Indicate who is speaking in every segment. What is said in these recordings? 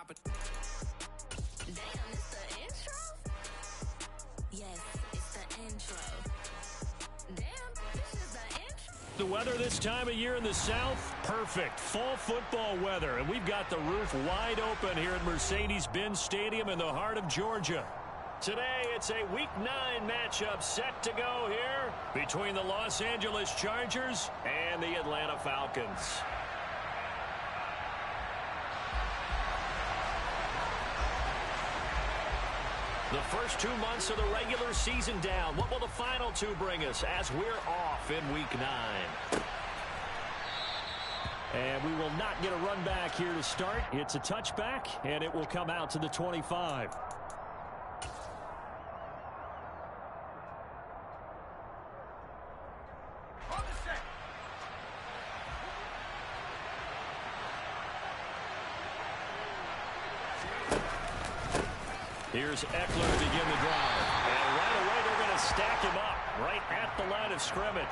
Speaker 1: pop it.
Speaker 2: Damn, it's the intro? Yes, it's the intro. Damn, this is the intro.
Speaker 3: The weather this time of year in the South, perfect. Fall football weather, and we've got the roof wide open here at Mercedes-Benz Stadium in the heart of Georgia. Today, it's a Week 9 matchup set to go here between the Los Angeles Chargers and the Atlanta Falcons. The first 2 months of the regular season down. What will the final two bring us as we're off in Week 9? And we will not get a run back here to start. It's a touchback, and it will come out to the 25. Here's Eckler to begin the drive. And right away, they're going to stack him up right at the line of scrimmage.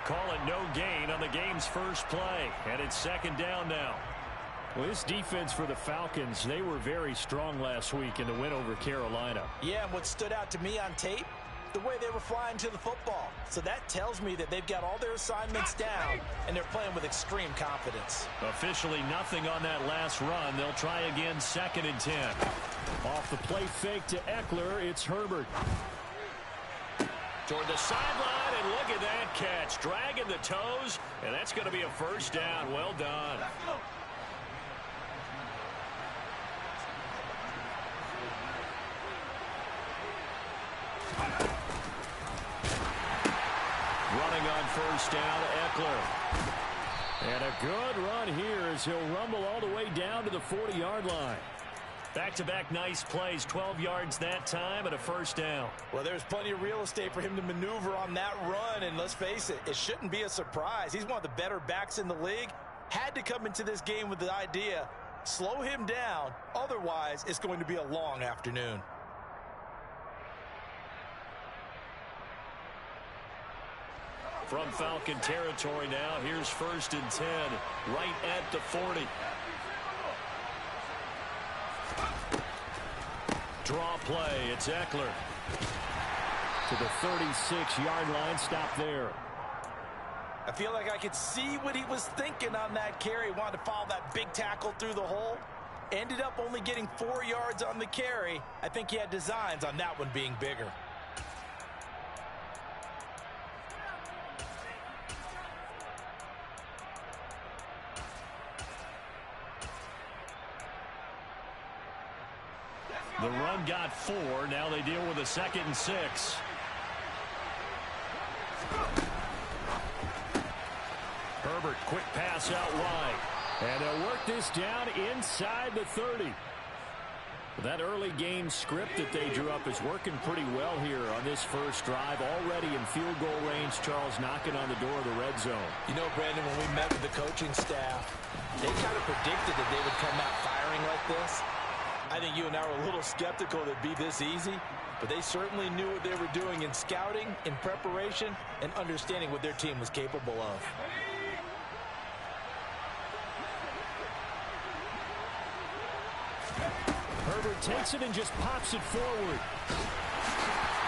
Speaker 3: Call it no gain on the game's first play. And it's second down now. Well, this defense for the Falcons, they were very strong last week in the win over Carolina.
Speaker 4: Yeah, and what stood out to me on tape, the way they were flying to the football. So that tells me that they've got all their assignments down, and they're playing with extreme confidence.
Speaker 3: Officially nothing on that last run. They'll try again, 2nd and 10. Off the play fake to Eckler, it's Herbert. Toward the sideline, and look at that catch. Dragging the toes, and that's going to be a first down. Well done. Running on first down, Eckler. And a good run here as he'll rumble all the way down to the 40-yard line. Back-to-back nice plays, 12 yards that time and a first down.
Speaker 4: Well, there's plenty of real estate for him to maneuver on that run, and let's face it, it shouldn't be a surprise. He's one of the better backs in the league. Had to come into this game with the idea, slow him down, otherwise it's going to be a long afternoon.
Speaker 3: From Falcon territory now, here's 1st and 10, right at the 40. Draw play, it's Eckler. To the 36-yard line, stop there.
Speaker 4: I feel like I could see what he was thinking on that carry. Wanted to follow that big tackle through the hole. Ended up only getting 4 yards on the carry. I think he had designs on that one being bigger.
Speaker 3: The run got 4. Now they deal with a 2nd and 6. Herbert, quick pass out wide. And they'll work this down inside the 30. That early game script that they drew up is working pretty well here on this first drive. Already in field goal range, Charles knocking on the door of the red zone.
Speaker 4: You know, Brandon, when we met with the coaching staff, they kind of predicted that they would come out firing like this. I think you and I were a little skeptical that it'd be this easy, but they certainly knew what they were doing in scouting, in preparation, and understanding what their team was capable of.
Speaker 3: Herbert takes it and just pops it forward.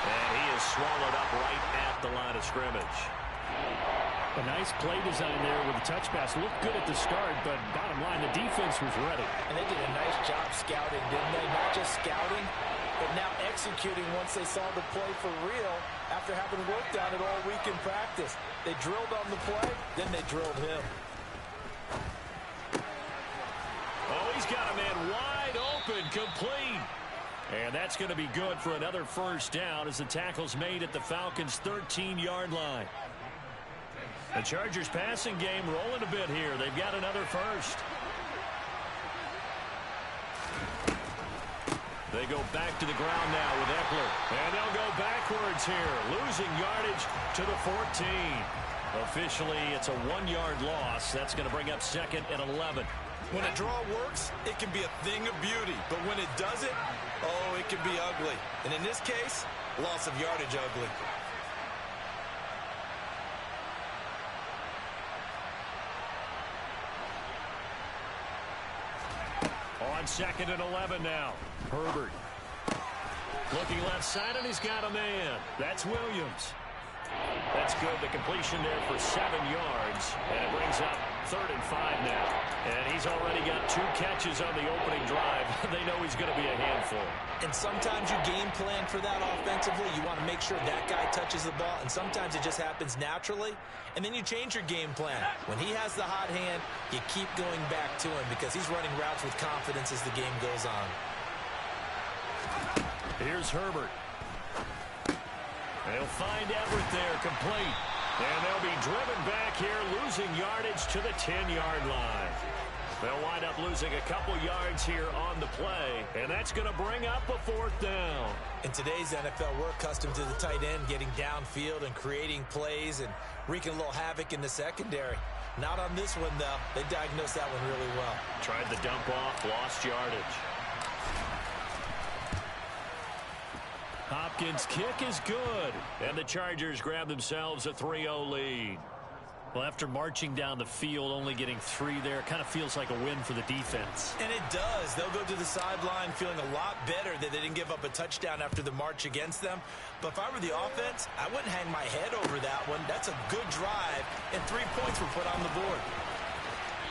Speaker 3: And he is swallowed up right at the line of scrimmage. A nice play design there with the touch pass. Looked good at the start, but bottom line, the defense was ready.
Speaker 4: And they did a nice job scouting, didn't they? Not just scouting, but now executing once they saw the play for real after having worked on it all week in practice. They drilled on the play, then they drilled him.
Speaker 3: Oh, he's got a man wide open, complete. And that's going to be good for another first down as the tackle's made at the Falcons' 13-yard line. The Chargers passing game rolling a bit here. They've got another first. They go back to the ground now with Eckler. And they'll go backwards here, losing yardage to the 14. Officially, it's a 1-yard loss. That's going to bring up 2nd and 11.
Speaker 4: When a draw works, it can be a thing of beauty. But when it doesn't, oh, it can be ugly. And in this case, loss of yardage ugly.
Speaker 3: On 2nd and 11 now. Herbert. Looking left side, and he's got a man. That's Williams. That's good. The completion there for 7 yards. And it brings up 3rd and 5 now. And he's already got 2 catches on the opening drive. They know he's going to be a handful.
Speaker 4: And sometimes you game plan for that offensively. You want to make sure that guy touches the ball. And sometimes it just happens naturally. And then you change your game plan. When he has the hot hand, you keep going back to him because he's running routes with confidence as the game goes on.
Speaker 3: Here's Herbert. They'll find Everett there, complete. And they'll be driven back here, losing yardage to the 10-yard line. They'll wind up losing a couple yards here on the play, and that's going to bring up a 4th down.
Speaker 4: In today's NFL, we're accustomed to the tight end getting downfield and creating plays and wreaking a little havoc in the secondary. Not on this one, though. They diagnosed that one really well.
Speaker 3: Tried the dump off, lost yardage. Hopkins' kick is good, and the Chargers grab themselves a 3-0 lead. Well, after marching down the field, only getting 3 there, kind of feels like a win for the defense.
Speaker 4: And it does. They'll go to the sideline feeling a lot better that they didn't give up a touchdown after the march against them. But if I were the offense, I wouldn't hang my head over that one. That's a good drive, and 3 points were put on the board.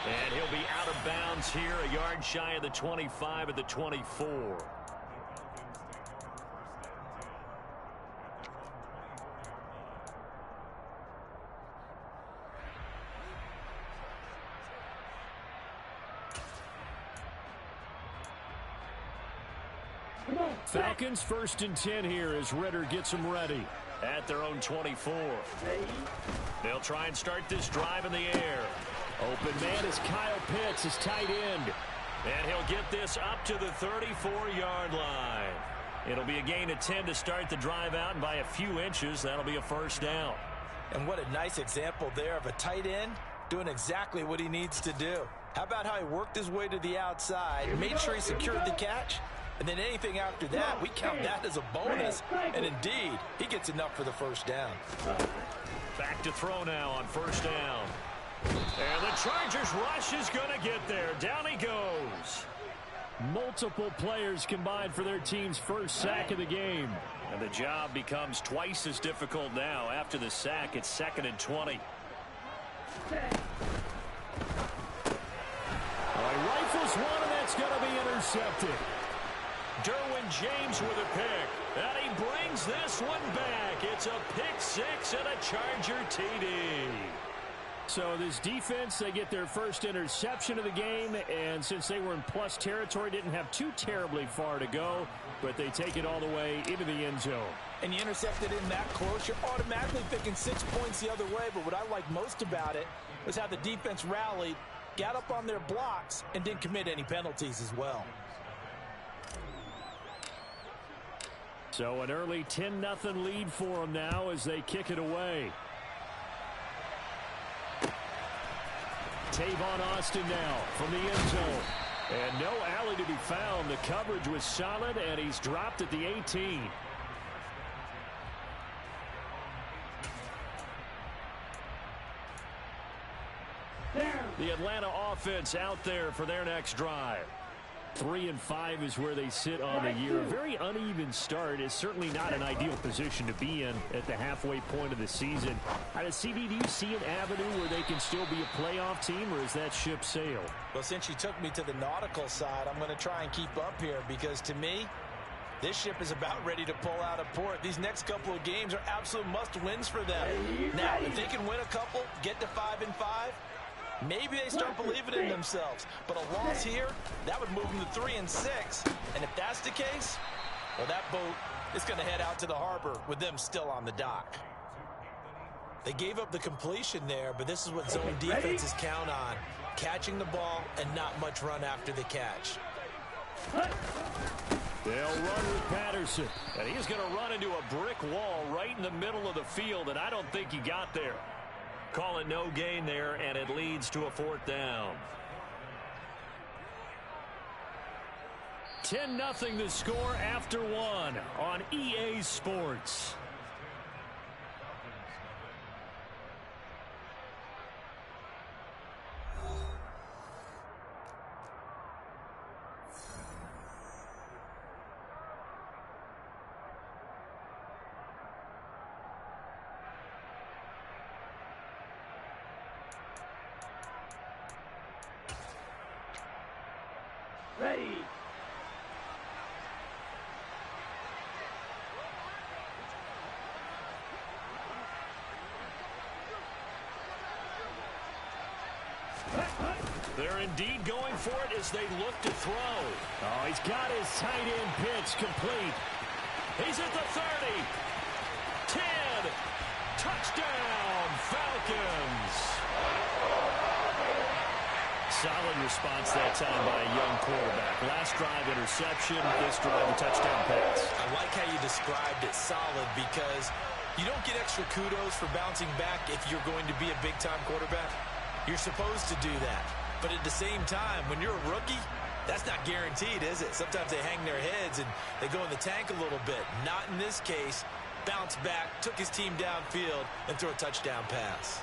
Speaker 3: And he'll be out of bounds here, a yard shy of the 25 at the 24. Falcons 1st and 10 here as Ritter gets them ready at their own 24. They'll try and start this drive in the air. Open man is Kyle Pitts, his tight end. And he'll get this up to the 34-yard line. It'll be a gain of 10 to start the drive out, and by a few inches, that'll be a 1st down.
Speaker 4: And what a nice example there of a tight end doing exactly what he needs to do. How about how he worked his way to the outside, made sure he secured the catch, and then anything after that, we count that as a bonus. And indeed, he gets enough for the 1st down.
Speaker 3: Back to throw now on 1st down. And the Chargers rush is going to get there. Down he goes. Multiple players combined for their team's 1st sack of the game. And the job becomes twice as difficult now. After the sack, it's 2nd and 20. Rifles one, and that's going to be intercepted. Derwin James with a pick. And he brings this one back. It's a pick 6 and a Charger TD. So this defense, they get their 1st interception of the game, and since they were in plus territory, didn't have too terribly far to go, but they take it all the way into the end zone.
Speaker 4: And you intercepted in that close, you're automatically thinking 6 points the other way, but what I like most about it was how the defense rallied, got up on their blocks, and didn't commit any penalties as well.
Speaker 3: So an early 10-0 lead for them now as they kick it away. Tavon Austin now from the end zone. And no alley to be found. The coverage was solid, and he's dropped at the 18. The Atlanta offense out there for their next drive. 3 and 5 is where they sit on the year. A very uneven start is certainly not an ideal position to be in at the halfway point of the season. CD, do you see an avenue where they can still be a playoff team, or is that ship sailed?
Speaker 4: Well, since you took me to the nautical side, I'm going to try and keep up here because to me, this ship is about ready to pull out of port. These next couple of games are absolute must-wins for them. Now, if they can win a couple, get to 5 and 5, maybe they start believing in themselves. But a loss here, that would move them to 3 and 6. And if that's the case, well, that boat is going to head out to the harbor with them still on the dock. They gave up the completion there, but this is what zone defenses count on. Catching the ball and not much run after the catch.
Speaker 3: They'll run with Patterson. And he's going to run into a brick wall right in the middle of the field, and I don't think he got there. Call it no gain there, and it leads to a 4th down. 10-0 the score after 1 on EA Sports.
Speaker 1: Ready.
Speaker 3: They're indeed going for it as they look to throw. Oh, he's got his tight end pitch complete. He's at the 30. 10. Touchdown, Falcons. Solid response that time by a young quarterback. Last drive interception, this drive a touchdown pass.
Speaker 4: I like how you described it, solid, because you don't get extra kudos for bouncing back if you're going to be a big-time quarterback. You're supposed to do that. But at the same time, when you're a rookie, that's not guaranteed, is it? Sometimes they hang their heads and they go in the tank a little bit. Not in this case. Bounce back, took his team downfield, and threw a touchdown pass.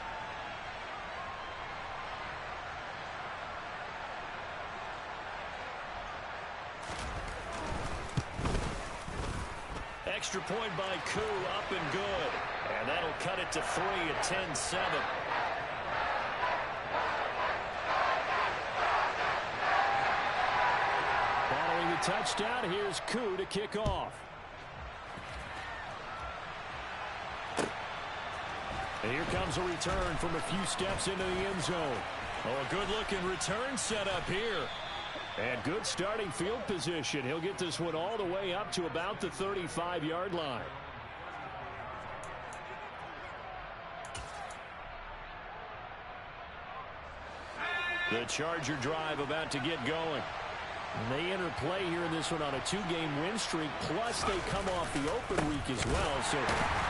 Speaker 3: Extra point by Koo, up and good. And that'll cut it to 3 at 10-7. Following the touchdown, here's Koo to kick off. And here comes a return from a few steps into the end zone. Oh, a good-looking return set up here. And good starting field position. He'll get this one all the way up to about the 35-yard line. The Charger drive about to get going. And they enter play here in this one on a 2-game win streak, plus they come off the open week as well. So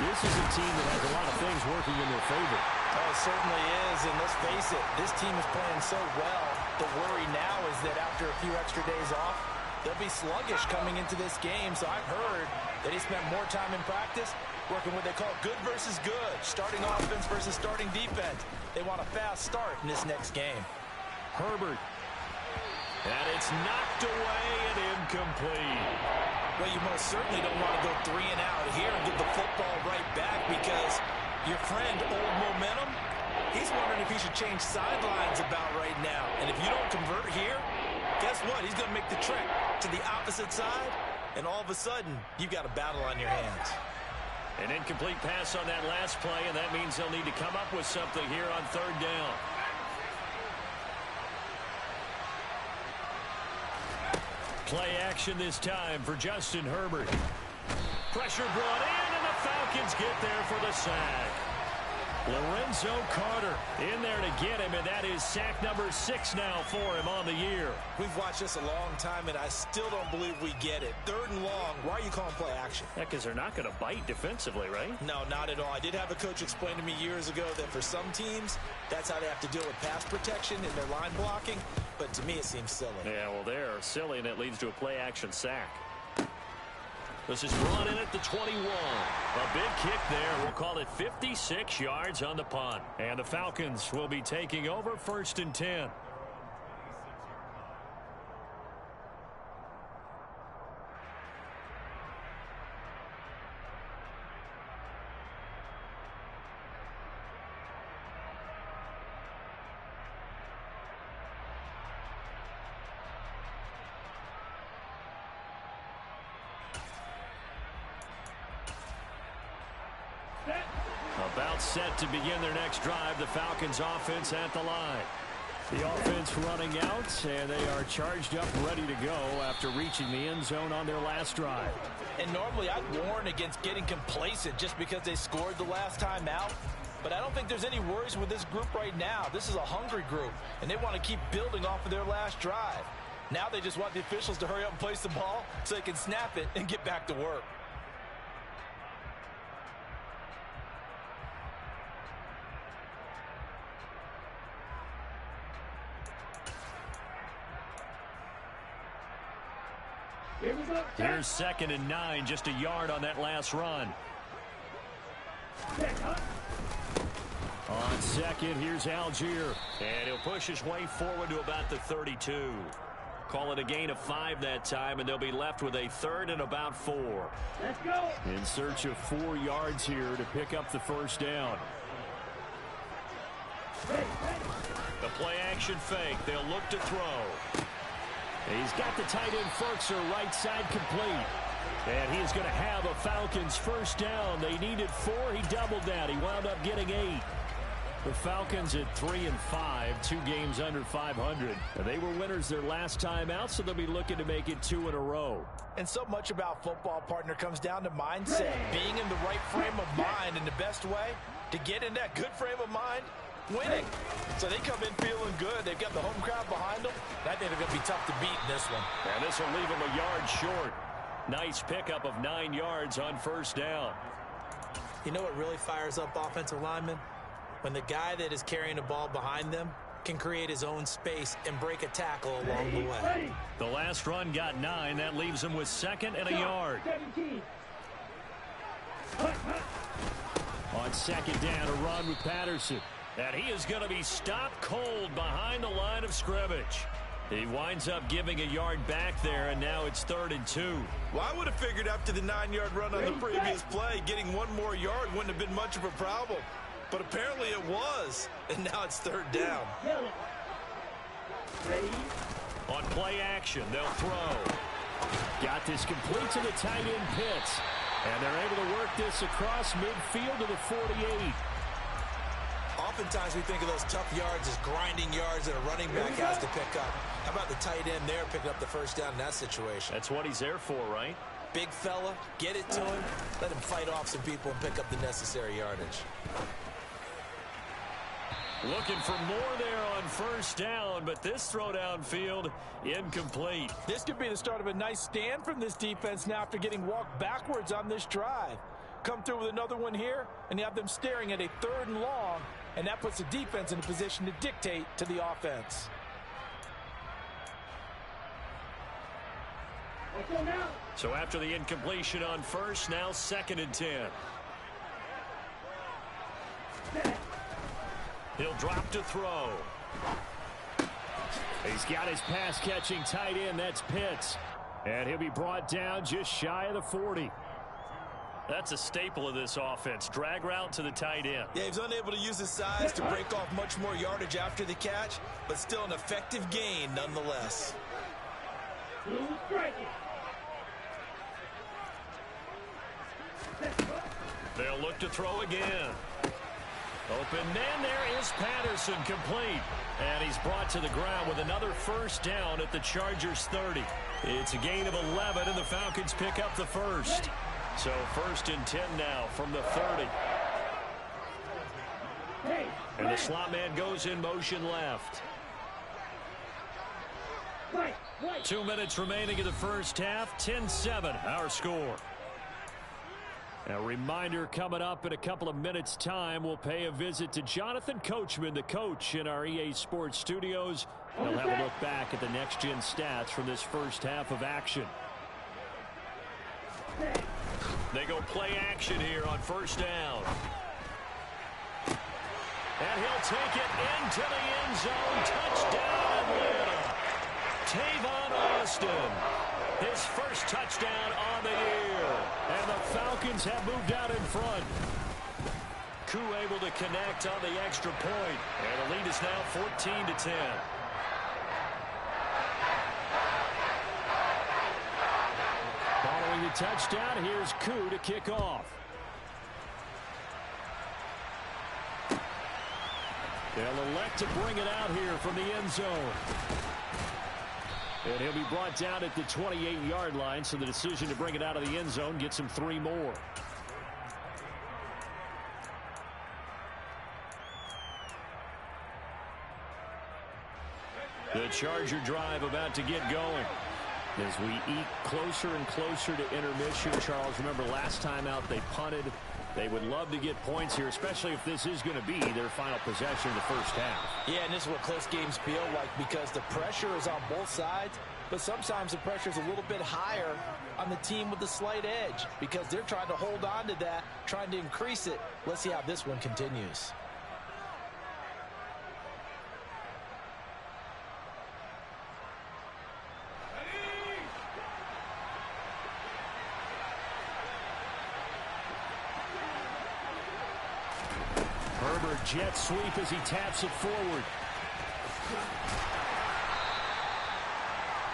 Speaker 3: this is a team that has a lot of things working in their favor.
Speaker 4: Oh, it certainly is, and let's face it, this team is playing so well. The worry now is that after a few extra days off, they'll be sluggish coming into this game. So I've heard that he spent more time in practice working what they call good versus good, starting offense versus starting defense. They want a fast start in this next game.
Speaker 3: Herbert. And it's knocked away and incomplete.
Speaker 4: Well, you most certainly don't want to go 3 and out here and get the football right back, because your friend, Old Momentum, he's wondering if he should change sidelines about right now. And if you don't convert here, guess what? He's going to make the trek to the opposite side, and all of a sudden, you've got a battle on your hands.
Speaker 3: An incomplete pass on that last play, and that means they'll need to come up with something here on 3rd down. Play action this time for Justin Herbert. Pressure brought in, and the Falcons get there for the sack. Lorenzo Carter in there to get him, and that is sack number 6 now for him on the year.
Speaker 4: We've watched this a long time, and I still don't believe we get it. 3rd and long, why are you calling play action?
Speaker 3: Yeah, because they're not going to bite defensively, right?
Speaker 4: No, not at all. I did have a coach explain to me years ago that for some teams, that's how they have to deal with pass protection and their line blocking. But to me, it seems silly.
Speaker 3: Yeah, well, they're silly, and it leads to a play-action sack. This is run in at the 21. A big kick there. We'll call it 56 yards on the punt. And the Falcons will be taking over 1st and 10. About set to begin their next drive. The Falcons offense at the line. The offense running out, and they are charged up, ready to go after reaching the end zone on their last drive.
Speaker 4: And normally I'd warn against getting complacent just because they scored the last time out. But I don't think there's any worries with this group right now. This is a hungry group, and they want to keep building off of their last drive. Now they just want the officials to hurry up and place the ball so they can snap it and get back to work.
Speaker 3: Here's 2nd and 9, just a yard on that last run. On 2nd, here's Algier. And he'll push his way forward to about the 32. Call it a gain of 5 that time, and they'll be left with a 3rd and about 4.
Speaker 1: Let's go.
Speaker 3: In search of 4 yards here to pick up the 1st down. The play action fake. They'll look to throw. He's got the tight end Ferkser right side complete. And he's going to have a Falcons first down. They needed 4. He doubled that. He wound up getting 8. The Falcons at 3-5, 2 games under 500. They were winners their last time out, so they'll be looking to make it 2 in a row.
Speaker 4: And so much about football, partner, comes down to mindset. Being in the right frame of mind, and the best way to get in that good frame of mind, winning. So they come in feeling good. They've got the home crowd behind them. I think they're going to be tough to beat in this one.
Speaker 3: And this will leave them a yard short. Nice pickup of 9 yards on first down.
Speaker 4: You know what really fires up offensive linemen? When the guy that is carrying the ball behind them can create his own space and break a tackle along the way.
Speaker 3: The last run got 9. That leaves him with 2nd and a yard. On 2nd down, a run with Patterson. And he is going to be stopped cold behind the line of scrimmage. He winds up giving a yard back there, and now it's 3rd and 2.
Speaker 4: Well, I would have figured after the 9-yard run on the previous play, getting 1 more yard wouldn't have been much of a problem. But apparently it was, and now it's 3rd down.
Speaker 3: On play action, they'll throw. Got this complete to the tight end Pitts. And they're able to work this across midfield to the 48.
Speaker 4: Oftentimes we think of those tough yards as grinding yards that a running back has to pick up. How about the tight end there picking up the first down in that situation?
Speaker 3: That's what he's there for, right?
Speaker 4: Big fella, get it to him, let him fight off some people and pick up the necessary yardage.
Speaker 3: Looking for more there on first down, but this throw downfield incomplete.
Speaker 4: This could be the start of a nice stand from this defense now after getting walked backwards on this drive. Come through with another one here, and you have them staring at a 3rd and long, and that puts the defense in a position to dictate to the offense.
Speaker 3: So after the incompletion on first, now 2nd and 10. He'll drop to throw. He's got his pass-catching tight end. That's Pitts. And he'll be brought down just shy of the 40. That's a staple of this offense. Drag route to the tight end.
Speaker 4: Yeah, he's unable to use his size to break off much more yardage after the catch, but still an effective gain nonetheless.
Speaker 3: They'll look to throw again. Open man, there is Patterson, complete. And he's brought to the ground with another first down at the Chargers' 30. It's a gain of 11, and the Falcons pick up the first. So 1st and 10 now from the 30. And the slot man goes in motion left. 2 minutes remaining in the first half. 10-7, our score. A reminder, coming up in a couple of minutes' time, we'll pay a visit to Jonathan Coachman, the coach in our EA Sports studios. He'll have a look back at the next-gen stats from this first half of action. They go play action here on first down. And he'll take it into the end zone. Touchdown, Atlanta. Tavon Austin. His first touchdown on the year. And the Falcons have moved out in front. Koo able to connect on the extra point. And the lead is now 14-10. Following the touchdown, here's Koo to kick off. They'll elect to bring it out here from the end zone. And he'll be brought down at the 28-yard line, so the decision to bring it out of the end zone gets him 3 more. The Charger drive about to get going. As we eat closer and closer to intermission, Charles, remember last time out they punted. They would love to get points here, especially if this is going to be their final possession in the first half.
Speaker 4: Yeah, and this is what close games feel like because the pressure is on both sides, but sometimes the pressure is a little bit higher on the team with the slight edge because they're trying to hold on to that, trying to increase it. Let's see how this one continues.
Speaker 3: Jet sweep as he taps it forward.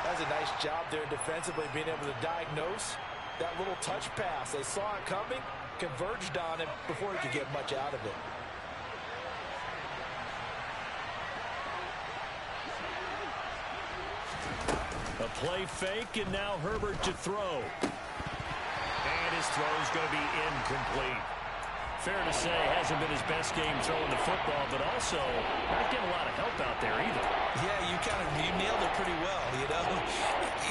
Speaker 4: That's a nice job there defensively, being able to diagnose that little touch pass. They saw it coming, converged on it before he could get much out of it.
Speaker 3: A play fake, and now Herbert to throw. And his throw is going to be incomplete. Fair to say, hasn't been his best game throwing the football, but also not getting a lot of help out there either.
Speaker 4: Yeah, you nailed it pretty well, you know.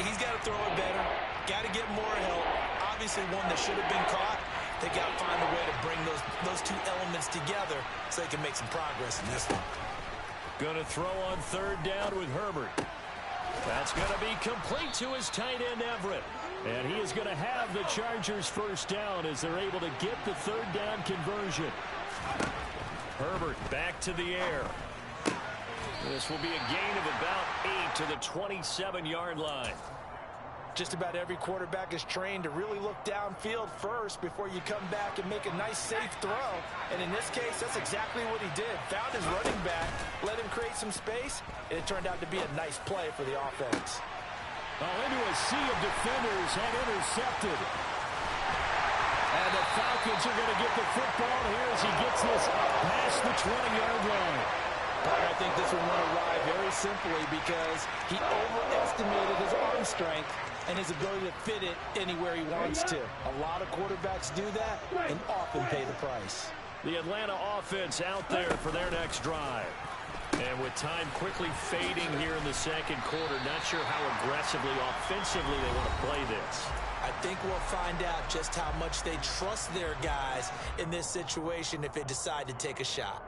Speaker 4: He's got to throw it better, got to get more help. Obviously one that should have been caught. They got to find a way to bring those two elements together so they can make some progress in this one.
Speaker 3: Going to throw on third down with Herbert. That's going to be complete to his tight end, Everett. And he is going to have the Chargers first down as they're able to get the third down conversion. Herbert back to the air. This will be a gain of about 8 to the 27-yard line.
Speaker 4: Just about every quarterback is trained to really look downfield first before you come back and make a nice, safe throw. And in this case, that's exactly what he did. Found his running back, let him create some space, and it turned out to be a nice play for the offense.
Speaker 3: Into a sea of defenders and intercepted. And the Falcons are going to get the football here as he gets this up past the 20-yard line.
Speaker 4: But I think this one went awry very simply because he overestimated his arm strength and his ability to fit it anywhere he wants to. A lot of quarterbacks do that and often pay the price.
Speaker 3: The Atlanta offense out there for their next drive. And with time quickly fading here in the second quarter, not sure how aggressively, offensively they want to play this.
Speaker 4: I think we'll find out just how much they trust their guys in this situation if they decide to take a shot.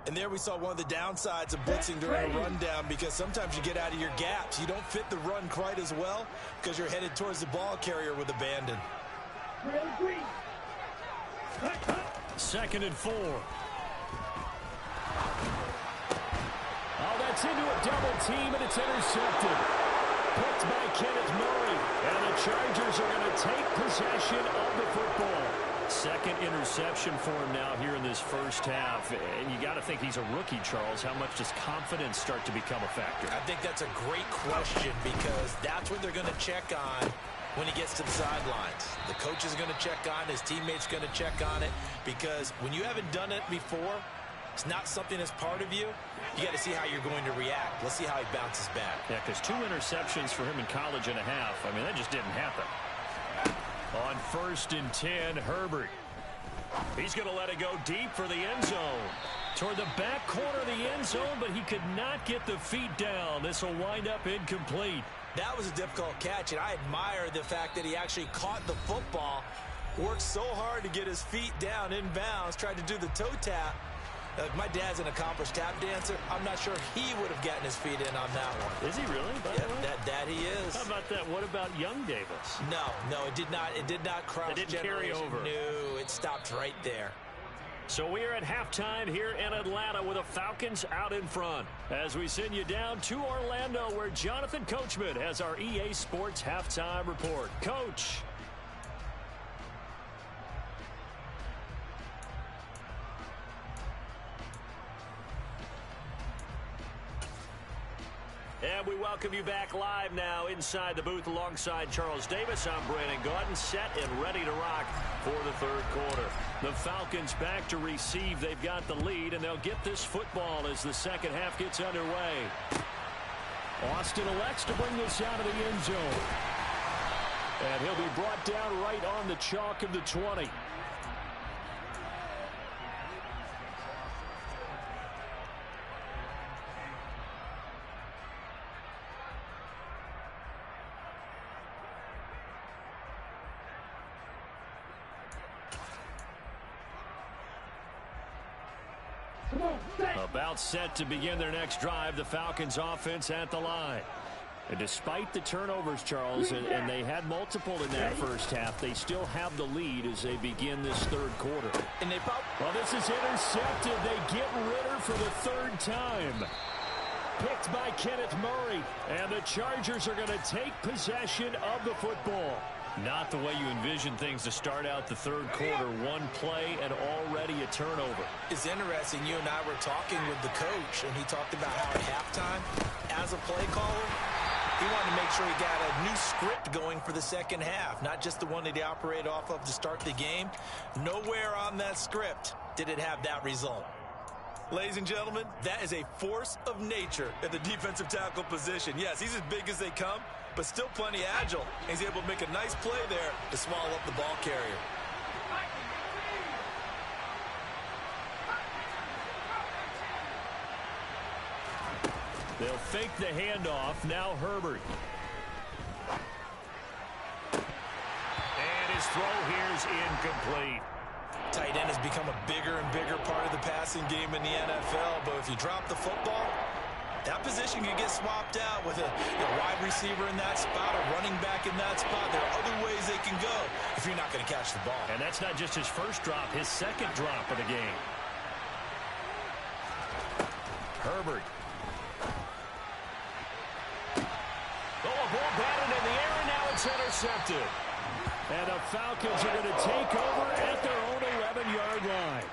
Speaker 4: And there we saw one of the downsides of blitzing during a rundown, because sometimes you get out of your gaps. You don't fit the run quite as well because you're headed towards the ball carrier with abandon.
Speaker 3: 2nd and 4. Oh, that's into a double team, and it's intercepted. Picked by Kenneth Murray, and the Chargers are going to take possession of the football. Second interception for him now here in this first half. And you got to think he's a rookie, Charles. How much does confidence start to become a factor?
Speaker 4: I think that's a great question, because that's what they're going to check on when he gets to the sidelines. The coach is going to check on, his teammates going to check on it, because when you haven't done it before, it's not something that's part of you. You got to see how you're going to react. Let's see how he bounces back.
Speaker 3: Yeah, because 2 interceptions for him in college and a half. I mean, that just didn't happen. On 1st and 10, Herbert. He's going to let it go deep for the end zone. Toward the back corner of the end zone, but he could not get the feet down. This will wind up incomplete.
Speaker 4: That was a difficult catch, and I admire the fact that he actually caught the football, worked so hard to get his feet down inbounds, tried to do the toe tap. My dad's an accomplished tap dancer. I'm not sure he would have gotten his feet in on that one.
Speaker 3: Is he really?
Speaker 4: Yeah, that he is.
Speaker 3: How about that? What about young Davis?
Speaker 4: No, it did not. It did not cross.
Speaker 3: It didn't carry over.
Speaker 4: No, it stopped right there.
Speaker 3: So we are at halftime here in Atlanta with the Falcons out in front. As we send you down to Orlando, where Jonathan Coachman has our EA Sports halftime report. Coach. And we welcome you back live now inside the booth alongside Charles Davis. I'm Brandon Gaudin, set and ready to rock for the third quarter. The Falcons back to receive. They've got the lead, and they'll get this football as the second half gets underway. Austin elects to bring this out of the end zone. And he'll be brought down right on the chalk of the 20. About set to begin their next drive, the Falcons offense at the line. And despite the turnovers, Charles, and they had multiple in that first half, they still have the lead as they begin this third quarter.
Speaker 4: And
Speaker 3: well, this is intercepted. They get Ritter for the third time. Picked by Kenneth Murray. And the Chargers are going to take possession of the football. Not the way you envision things to start out the third quarter. One play and already a turnover.
Speaker 4: It's interesting. You and I were talking with the coach, and he talked about how at halftime, as a play caller, He wanted to make sure he got a new script going for the second half, not just the one that he operated off of to start the game. Nowhere on that script did it have that result. Ladies and gentlemen, that is a force of nature at the defensive tackle position. Yes, he's as big as they come, but still plenty agile. He's able to make a nice play there to swallow up the ball carrier.
Speaker 3: They'll fake the handoff. Now Herbert. And his throw here is incomplete.
Speaker 4: Tight end has become a bigger and bigger part of the passing game in the NFL, but if you drop the football, that position can get swapped out with a wide receiver in that spot, a running back in that spot. There are other ways they can go if you're not going to catch the ball.
Speaker 3: And that's not just his first drop, his second drop of the game. Herbert. Oh, a ball batted in the air, and now it's intercepted. And the Falcons are going to take over at their own 11-yard line.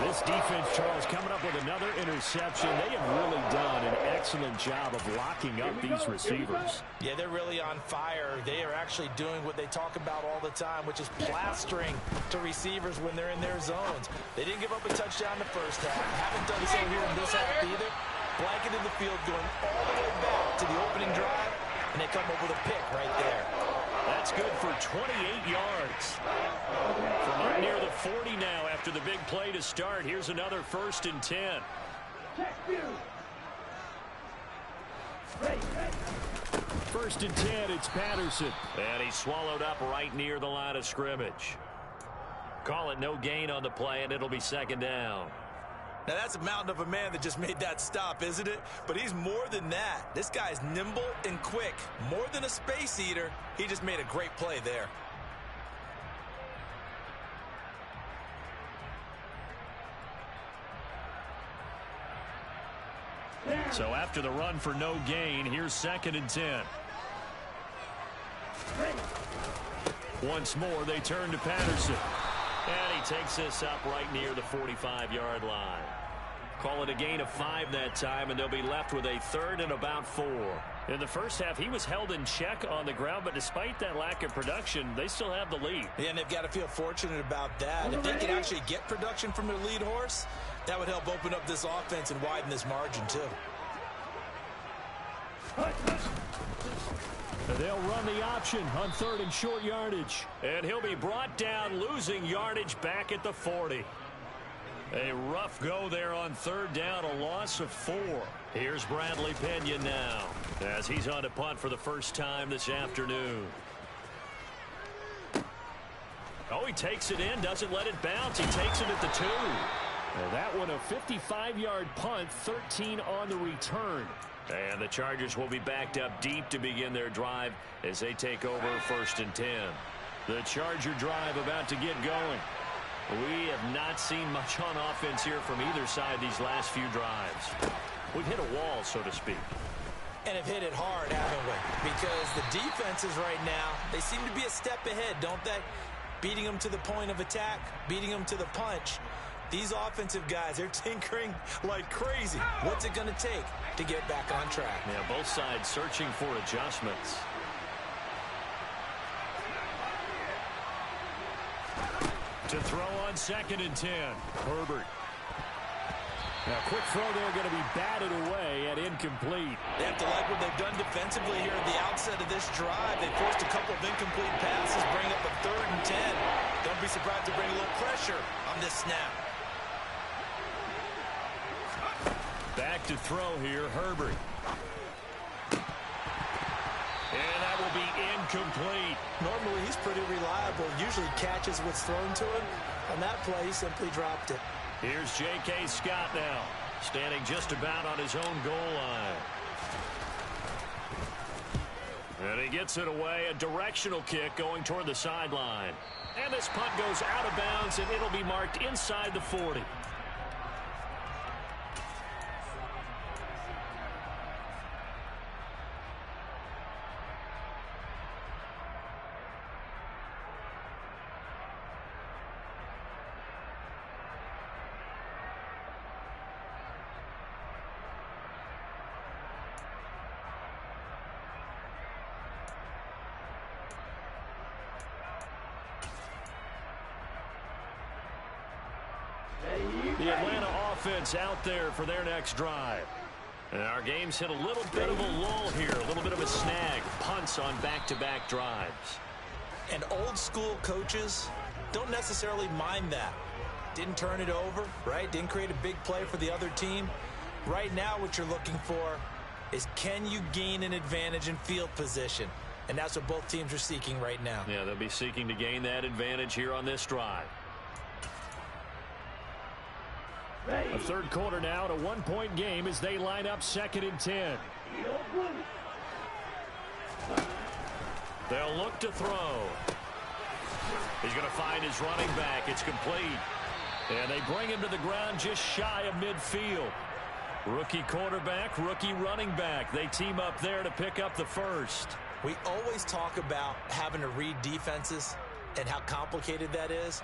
Speaker 3: This defense, Charles, coming up with another interception. They have really done an excellent job of locking up these receivers.
Speaker 4: Yeah, they're really on fire. They are actually doing what they talk about all the time, which is plastering to receivers when they're in their zones. They didn't give up a touchdown the first half. Haven't done so here in this half either. Blanketed the field going all the way back to the opening drive, and they come up with a pick right there.
Speaker 3: That's good for 28 yards. From up near the 40 now after the big play to start. Here's another 1st and 10. First and 10, it's Patterson. And he's swallowed up right near the line of scrimmage. Call it no gain on the play, and it'll be 2nd down.
Speaker 4: Now, that's a mountain of a man that just made that stop, isn't it? But he's more than that. This guy's nimble and quick. More than a space eater, he just made a great play there.
Speaker 3: So after the run for no gain, here's 2nd and 10. Once more, they turn to Patterson. And he takes this up right near the 45-yard line. Call it a gain of 5 that time, and they'll be left with a 3rd and about 4. In the first half, he was held in check on the ground, but despite that lack of production, they still have the lead.
Speaker 4: Yeah, and they've got to feel fortunate about that. If they can actually get production from their lead horse, that would help open up this offense and widen this margin, too.
Speaker 3: They'll run the option on 3rd and short yardage. And he'll be brought down, losing yardage back at the 40. A rough go there on 3rd down, a loss of 4. Here's Bradley Pena now, as he's on to punt for the first time this afternoon. Oh, he takes it in, doesn't let it bounce. He takes it at the 2. And that one a 55-yard punt, 13 on the return. And the Chargers will be backed up deep to begin their drive as they take over 1st and 10. The Charger drive about to get going. We have not seen much on offense here from either side these last few drives. We've hit a wall, so to speak.
Speaker 4: And have hit it hard, haven't we? Because the defenses right now, they seem to be a step ahead, don't they? Beating them to the point of attack, beating them to the punch. These offensive guys, they're tinkering like crazy. What's it going to take to get back on track?
Speaker 3: Yeah, both sides searching for adjustments. To throw on 2nd and 10, Herbert. Now, quick throw there going to be batted away and incomplete.
Speaker 4: They have to like what they've done defensively here at the outset of this drive. They forced a couple of incomplete passes, bring up a 3rd and 10. Don't be surprised to bring a little pressure on this snap.
Speaker 3: Back to throw here, Herbert. And that will be incomplete.
Speaker 4: Normally, he's pretty reliable. Usually catches what's thrown to him. On that play, he simply dropped it.
Speaker 3: Here's J.K. Scott now, standing just about on his own goal line. And he gets it away, a directional kick going toward the sideline. And this punt goes out of bounds, and it'll be marked inside the 40. The Atlanta offense out there for their next drive. And our game's hit a little bit of a lull here, a little bit of a snag. Punts on back-to-back drives.
Speaker 4: And old school coaches don't necessarily mind that. Didn't turn it over, right? Didn't create a big play for the other team. Right now what you're looking for is, can you gain an advantage in field position? And that's what both teams are seeking right now.
Speaker 3: Yeah, they'll be seeking to gain that advantage here on this drive. A third quarter now, and a one-point game as they line up 2nd and 10. They'll look to throw. He's going to find his running back. It's complete. And they bring him to the ground just shy of midfield. Rookie quarterback, rookie running back. They team up there to pick up the first.
Speaker 4: We always talk about having to read defenses and how complicated that is.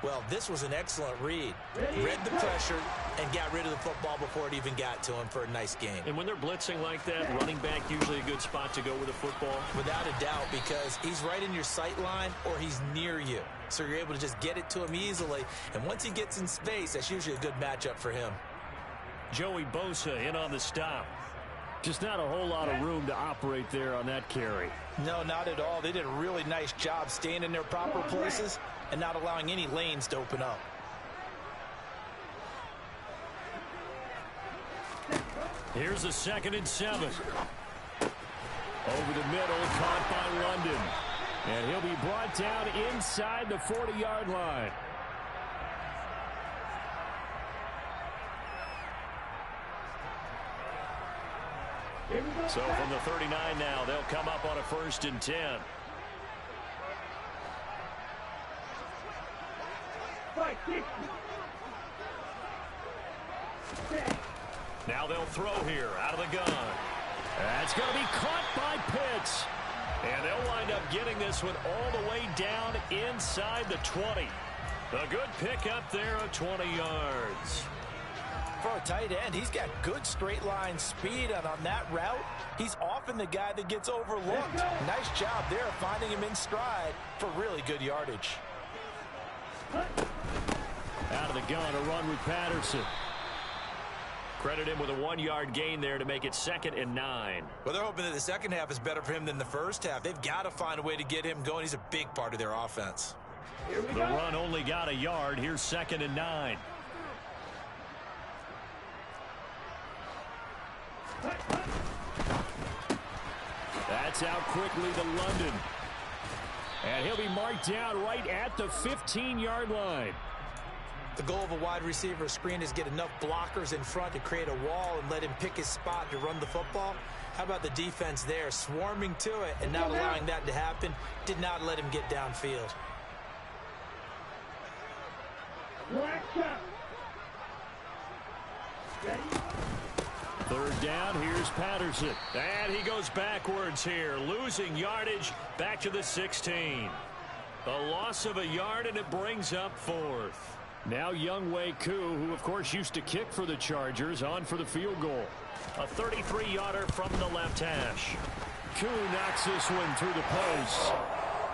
Speaker 4: Well, this was an excellent read. Read the pressure and got rid of the football before it even got to him for a nice game.
Speaker 3: And when they're blitzing like that, running back usually a good spot to go with the football?
Speaker 4: Without a doubt, because he's right in your sight line or he's near you. So you're able to just get it to him easily. And once he gets in space, that's usually a good matchup for him.
Speaker 3: Joey Bosa in on the stop. Just not a whole lot of room to operate there on that carry.
Speaker 4: No, not at all. They did a really nice job staying in their proper places and not allowing any lanes to open up.
Speaker 3: Here's a 2nd and 7. Over the middle, caught by London. And he'll be brought down inside the 40-yard line. So from the 39 now, they'll come up on a 1st and 10. Now they'll throw here out of the gun. That's going to be caught by Pitts. And they'll wind up getting this one all the way down inside the 20. A good pickup there of 20 yards.
Speaker 4: For a tight end, he's got good straight line speed, and on that route, he's often the guy that gets overlooked. Nice job there of finding him in stride for really good yardage.
Speaker 3: Out of the gun, a run with Patterson. Credit him with a 1-yard gain there to make it 2nd and 9.
Speaker 4: Well, they're hoping that the second half is better for him than the first half. They've got to find a way to get him going. He's a big part of their offense.
Speaker 3: The run only got a yard. Here's 2nd and 9. That's out quickly to London. And he'll be marked down right at the 15-yard line.
Speaker 4: The goal of a wide receiver screen is get enough blockers in front to create a wall and let him pick his spot to run the football. How about the defense there, swarming to it and not allowing that to happen? Did not let him get downfield.
Speaker 3: Third down, here's Patterson. And he goes backwards here, losing yardage back to the 16. A loss of a yard, and it brings up 4th. Now Younghoe Koo, who of course used to kick for the Chargers, on for the field goal. A 33-yarder from the left hash. Koo knocks this one through the post.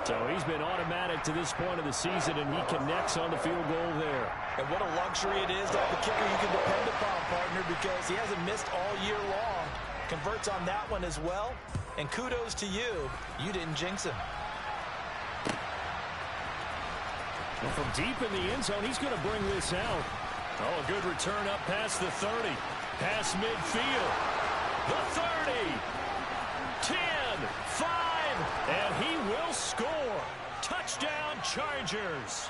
Speaker 3: So he's been automatic to this point of the season, and he connects on the field goal there.
Speaker 4: And what a luxury it is to have a kicker you can depend upon, partner, because he hasn't missed all year long. Converts on that one as well. And kudos to you. You didn't jinx him.
Speaker 3: And from deep in the end zone, he's going to bring this out. Oh, a good return up past the 30. Past midfield. The 30. 10. 5. And he will score. Touchdown, Chargers.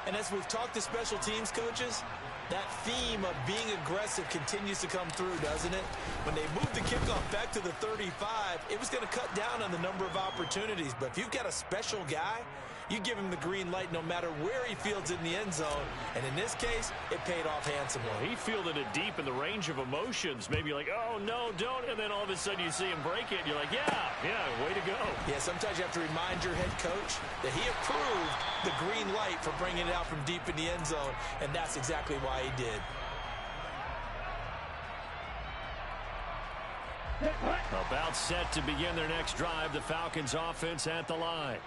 Speaker 4: And as we've talked to special teams coaches, that theme of being aggressive continues to come through, doesn't it? When they moved the kickoff back to the 35, it was going to cut down on the number of opportunities. But if you've got a special guy, you give him the green light no matter where he fields in the end zone. And in this case, it paid off handsomely.
Speaker 3: Well, he fielded it deep in the range of emotions. Maybe like, oh, no, don't. And then all of a sudden you see him break it. And you're like, yeah, way to go.
Speaker 4: Yeah, sometimes you have to remind your head coach that he approved the green light for bringing it out from deep in the end zone. And that's exactly why he did.
Speaker 3: About set to begin their next drive. The Falcons offense at the line.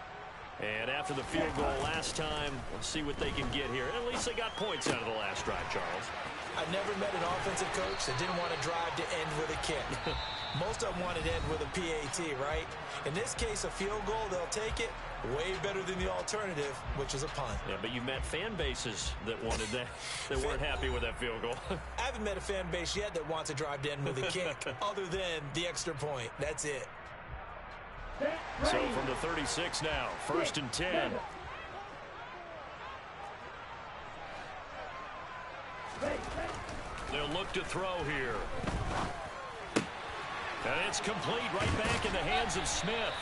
Speaker 3: And after the field goal last time, let's see what they can get here. At least they got points out of the last drive, Charles.
Speaker 4: I've never met an offensive coach that didn't want to drive to end with a kick. Most of them wanted to end with a PAT, right? In this case, a field goal, they'll take it. Way better than the alternative, which is a punt.
Speaker 3: Yeah, but you've met fan bases that wanted that, that weren't happy with that field goal.
Speaker 4: I haven't met a fan base yet that wants to drive to end with a kick, other than the extra point. That's it.
Speaker 3: So from the 36 now, 1st and 10. They'll look to throw here. And it's complete right back in the hands of Smith.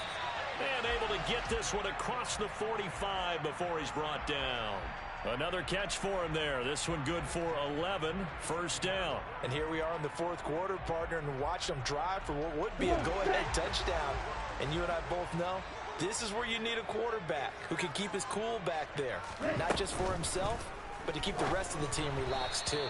Speaker 3: And able to get this one across the 45 before he's brought down. Another catch for him there. This one good for 11. 1st down.
Speaker 4: And here we are in the 4th quarter, partner, and watch them drive for what would be a go-ahead touchdown. And you and I both know this is where you need a quarterback who can keep his cool back there. Not just for himself, but to keep the rest of the team relaxed too.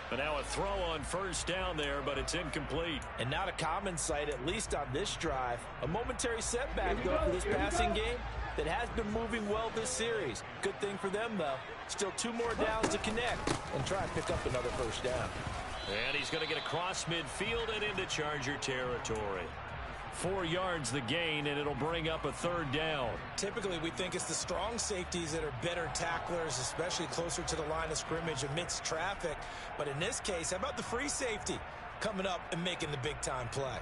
Speaker 3: But now a throw on 1st down there, but it's incomplete.
Speaker 4: And not a common sight, at least on this drive. A momentary setback, though, for this passing game that has been moving well this series. Good thing for them, though. Still 2 more downs to connect and try and pick up another 1st down.
Speaker 3: And he's going to get across midfield and into Charger territory. 4 yards the gain, and it'll bring up a 3rd down.
Speaker 4: Typically, we think it's the strong safeties that are better tacklers, especially closer to the line of scrimmage amidst traffic. But in this case, how about the free safety coming up and making the big-time play?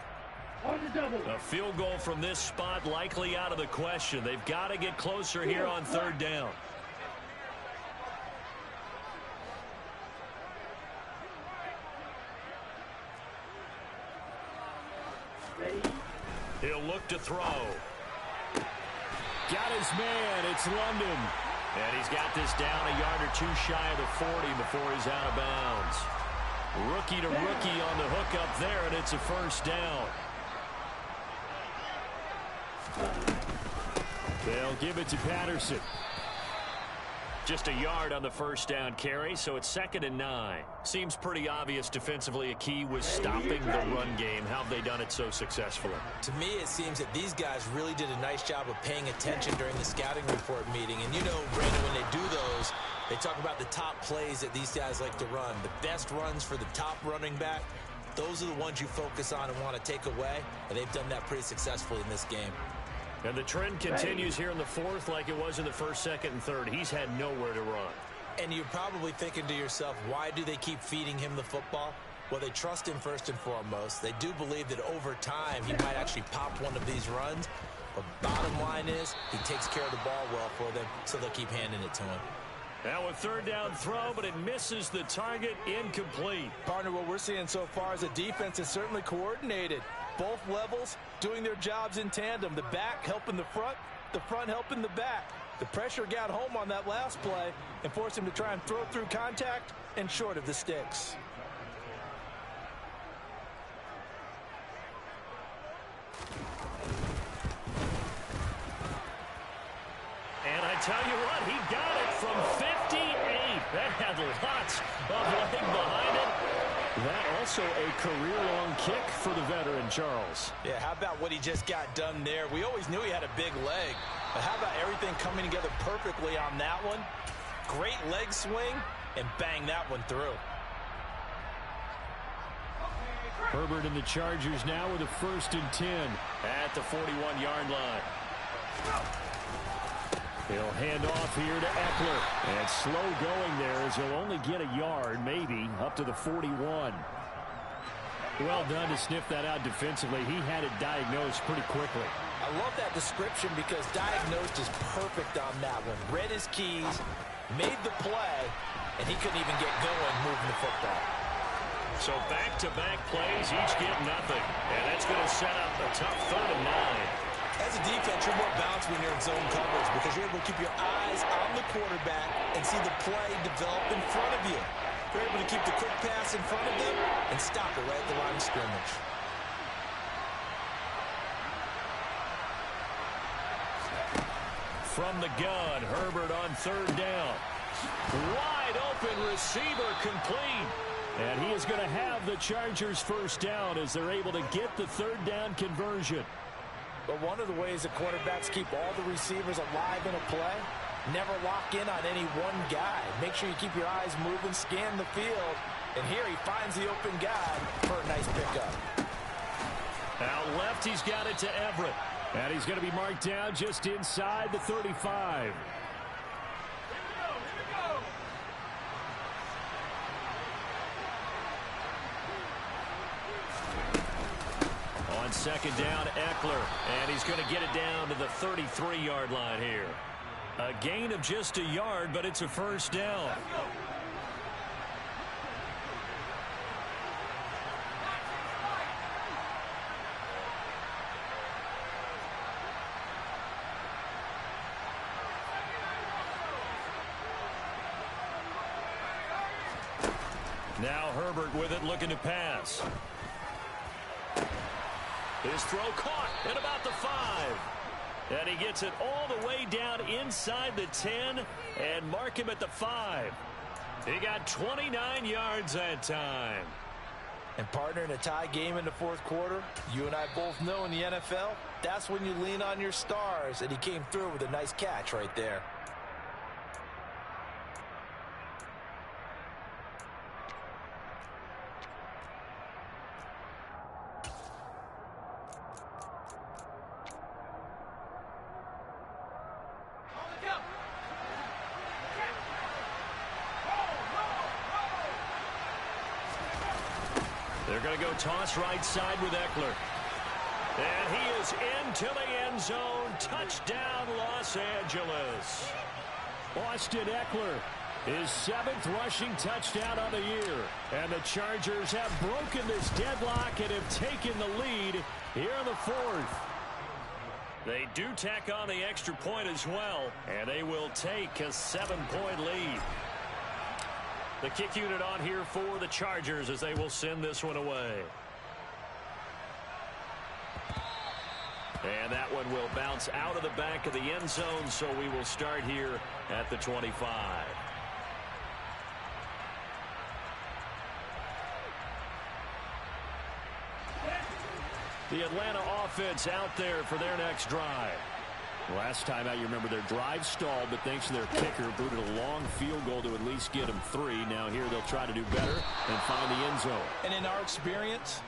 Speaker 3: A field goal from this spot likely out of the question. They've got to get closer here on 3rd down. He'll look to throw. Got his man. It's London. And he's got this down a yard or 2 shy of the 40 before he's out of bounds. Rookie to rookie on the hook up there, and it's a 1st down. They'll give it to Patterson. Just a yard on the 1st down carry, so it's 2nd and 9. Seems pretty obvious defensively a key was stopping the run game. How have they done it so successfully?
Speaker 4: To me, it seems that these guys really did a nice job of paying attention during the scouting report meeting. And you know, Brandon, when they do those, they talk about the top plays that these guys like to run. The best runs for the top running back, those are the ones you focus on and want to take away. And they've done that pretty successfully in this game.
Speaker 3: And the trend continues here in the 4th like it was in the 1st, 2nd, and 3rd. He's had nowhere to run.
Speaker 4: And you're probably thinking to yourself, why do they keep feeding him the football? Well, they trust him first and foremost. They do believe that over time he might actually pop one of these runs. But bottom line is he takes care of the ball well for them, so they'll keep handing it to him.
Speaker 3: Now a 3rd down throw, but it misses the target. Incomplete.
Speaker 4: Partner, what we're seeing so far is a defense is certainly coordinated. Both levels doing their jobs in tandem. The back helping the front helping the back. The pressure got home on that last play and forced him to try and throw through contact and short of the sticks.
Speaker 3: And I tell you what, he got it from 58. That had lots of leg behind it. That also a career-long kick for the veteran, Charles.
Speaker 4: Yeah, how about what he just got done there? We always knew he had a big leg, but how about everything coming together perfectly on that one? Great leg swing, and bang that one through.
Speaker 3: Herbert and the Chargers now with a 1st and 10 at the 41-yard line. He'll hand off here to Eckler. And slow going there as he'll only get a yard, maybe, up to the 41. Well done to sniff that out defensively. He had it diagnosed pretty quickly.
Speaker 4: I love that description because diagnosed is perfect on that one. Read his keys, made the play, and he couldn't even get going moving the football.
Speaker 3: So back-to-back plays, each get nothing. And that's going to set up a tough 3rd and 9.
Speaker 4: As a defense, you're more balanced when you're in zone coverage because you're able to keep your eyes on the quarterback and see the play develop in front of you. You're able to keep the quick pass in front of them and stop it right at the line of scrimmage.
Speaker 3: From the gun, Herbert on 3rd down. Wide open receiver complete. And he is going to have the Chargers 1st down as they're able to get the 3rd down conversion.
Speaker 4: But one of the ways that quarterbacks keep all the receivers alive in a play, never lock in on any one guy. Make sure you keep your eyes moving, scan the field. And here he finds the open guy for a nice pickup.
Speaker 3: Out left, he's got it to Everett. And he's going to be marked down just inside the 35. On second down, Eckler. And he's going to get it down to the 33-yard line here. A gain of just a yard, but it's a first down. Now Herbert with it, looking to pass. His throw caught at about the 5. And he gets it all the way down inside the 10 and mark him at the 5. He got 29 yards that time.
Speaker 4: And partner, in a tie game in the fourth quarter, you and I both know in the NFL, that's when you lean on your stars. And he came through with a nice catch right there.
Speaker 3: They're going to go toss right side with Eckler. And he is into the end zone. Touchdown, Los Angeles. Austin Eckler, his 7th rushing touchdown on the year. And the Chargers have broken this deadlock and have taken the lead here in the 4th. They do tack on the extra point as well, and they will take a 7-point lead. The kick unit on here for the Chargers as they will send this one away. And that one will bounce out of the back of the end zone, so we will start here at the 25. The Atlanta offense out there for their next drive. Last time out, you remember their drive stalled, but thanks to their kicker, booted a long field goal to at least get them 3. Now here they'll try to do better and find the end zone.
Speaker 4: And in our experience,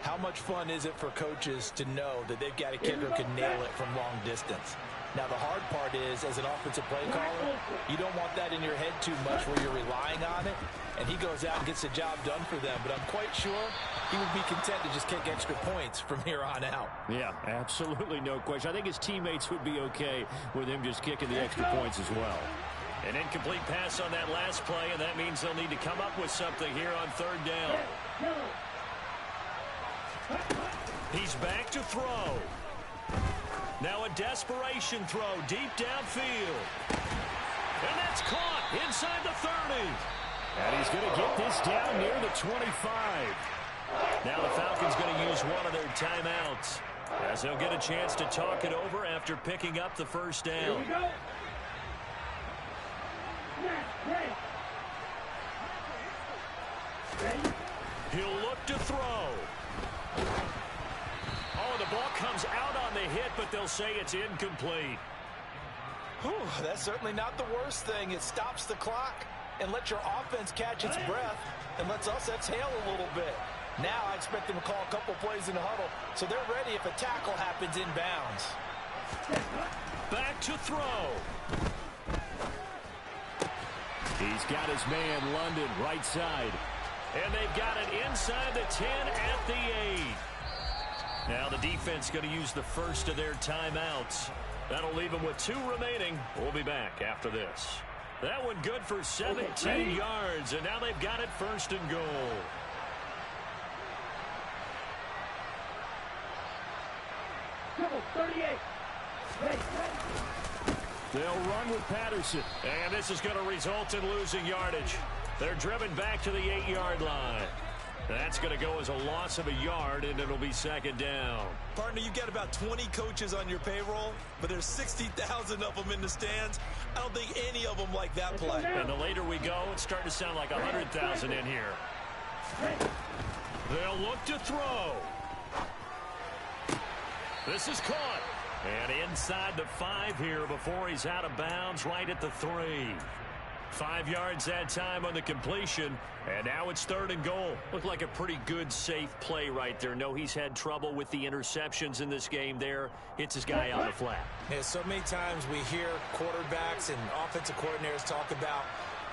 Speaker 4: how much fun is it for coaches to know that they've got a kicker who can nail it from long distance? Now, the hard part is, as an offensive play caller, you don't want that in your head too much where you're relying on it, and he goes out and gets the job done for them. But I'm quite sure he would be content to just kick extra points from here on out.
Speaker 3: Yeah, absolutely no question. I think his teammates would be okay with him just kicking the extra points as well. An incomplete pass on that last play, and that means they'll need to come up with something here on 3rd down. He's back to throw. Now a desperation throw deep downfield. And that's caught inside the 30. And he's going to get this down near the 25. Now the Falcons going to use one of their timeouts as they'll get a chance to talk it over after picking up the first down. He'll look to throw. Oh, the ball comes out on the hit, but they'll say it's incomplete.
Speaker 4: Whew, that's certainly not the worst thing. It stops the clock and lets your offense catch its breath and lets us exhale a little bit. Now I expect them to call a couple plays in the huddle, so they're ready if a tackle happens inbounds.
Speaker 3: Back to throw. He's got his man London right side. And they've got it inside the 10 at the 8. Now the defense going to use the first of their timeouts. That'll leave them with 2 remaining. We'll be back after this. That one good for 17 yards, and now they've got it 1st and goal.
Speaker 1: Double 38.
Speaker 3: They'll run with Patterson. And this is going to result in losing yardage. They're driven back to the 8-yard line. That's going to go as a loss of a yard, and it'll be 2nd down.
Speaker 5: Partner, you've got about 20 coaches on your payroll, but there's 60,000 of them in the stands. I don't think any of them like that play.
Speaker 3: And the later we go, it's starting to sound like 100,000 in here. They'll look to throw. This is caught. And inside the 5 here before he's out of bounds right at the 3. 5 yards that time on the completion, and now it's 3rd and goal. Looked like a pretty good, safe play right there. No, he's had trouble with the interceptions in this game there. Hits his guy on the flat.
Speaker 4: Yeah, so many times we hear quarterbacks and offensive coordinators talk about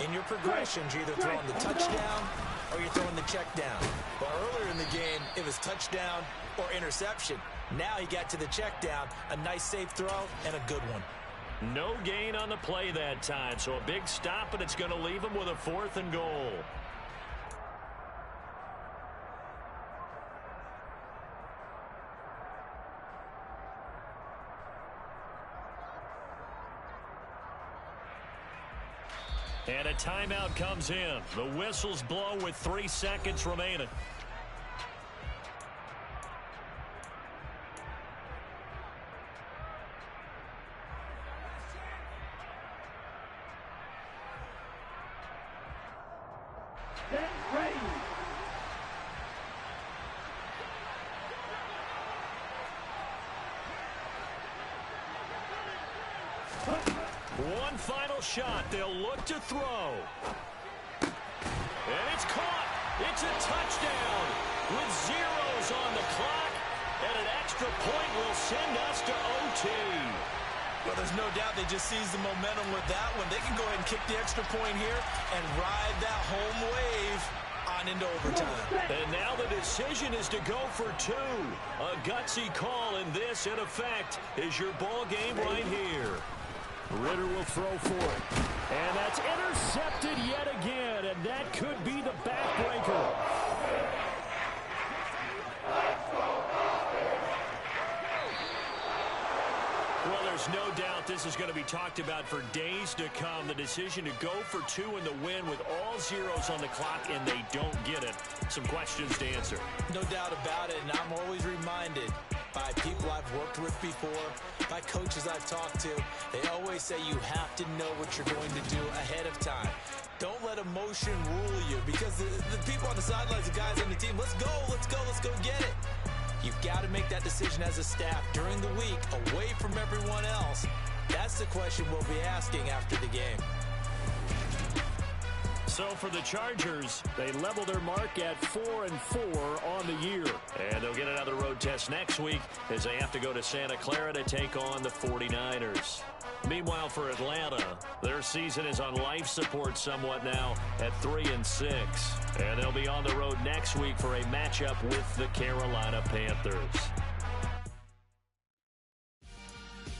Speaker 4: in your progressions, you're either throwing the touchdown or you're throwing the check down. But earlier in the game, it was touchdown or interception. Now he got to the check down, a nice safe throw, and a good one.
Speaker 3: No gain on the play that time, so a big stop, and it's going to leave him with a 4th and goal. And a timeout comes in. The whistles blow with 3 seconds remaining.
Speaker 1: Get ready.
Speaker 3: One final shot. They'll look to throw. And it's caught. It's a touchdown with zeros on the clock. And an extra point will send us to OT.
Speaker 5: Well, there's no doubt they just seized the momentum with that one. They can go ahead and kick the extra point here and ride that home wave on into overtime.
Speaker 3: And now the decision is to go for 2. A gutsy call, and this, in effect, is your ball game right here. Ritter will throw for it. And that's intercepted yet again, and that could be the backbreaker. Well, there's no doubt this is going to be talked about for days to come. The decision to go for 2 in the win with all zeros on the clock, and they don't get it. Some questions to answer.
Speaker 4: No doubt about it, and I'm always reminded by people I've worked with before, by coaches I've talked to, they always say you have to know what you're going to do ahead of time. Don't let emotion rule you, because the people on the sidelines, the guys on the team, let's go get it. You've got to make that decision as a staff during the week, away from everyone else. That's the question we'll be asking after the game.
Speaker 3: So for the Chargers, they level their mark at 4-4 on the year. And they'll get another road test next week as they have to go to Santa Clara to take on the 49ers. Meanwhile, for Atlanta, their season is on life support somewhat now at 3-6. And they'll be on the road next week for a matchup with the Carolina Panthers.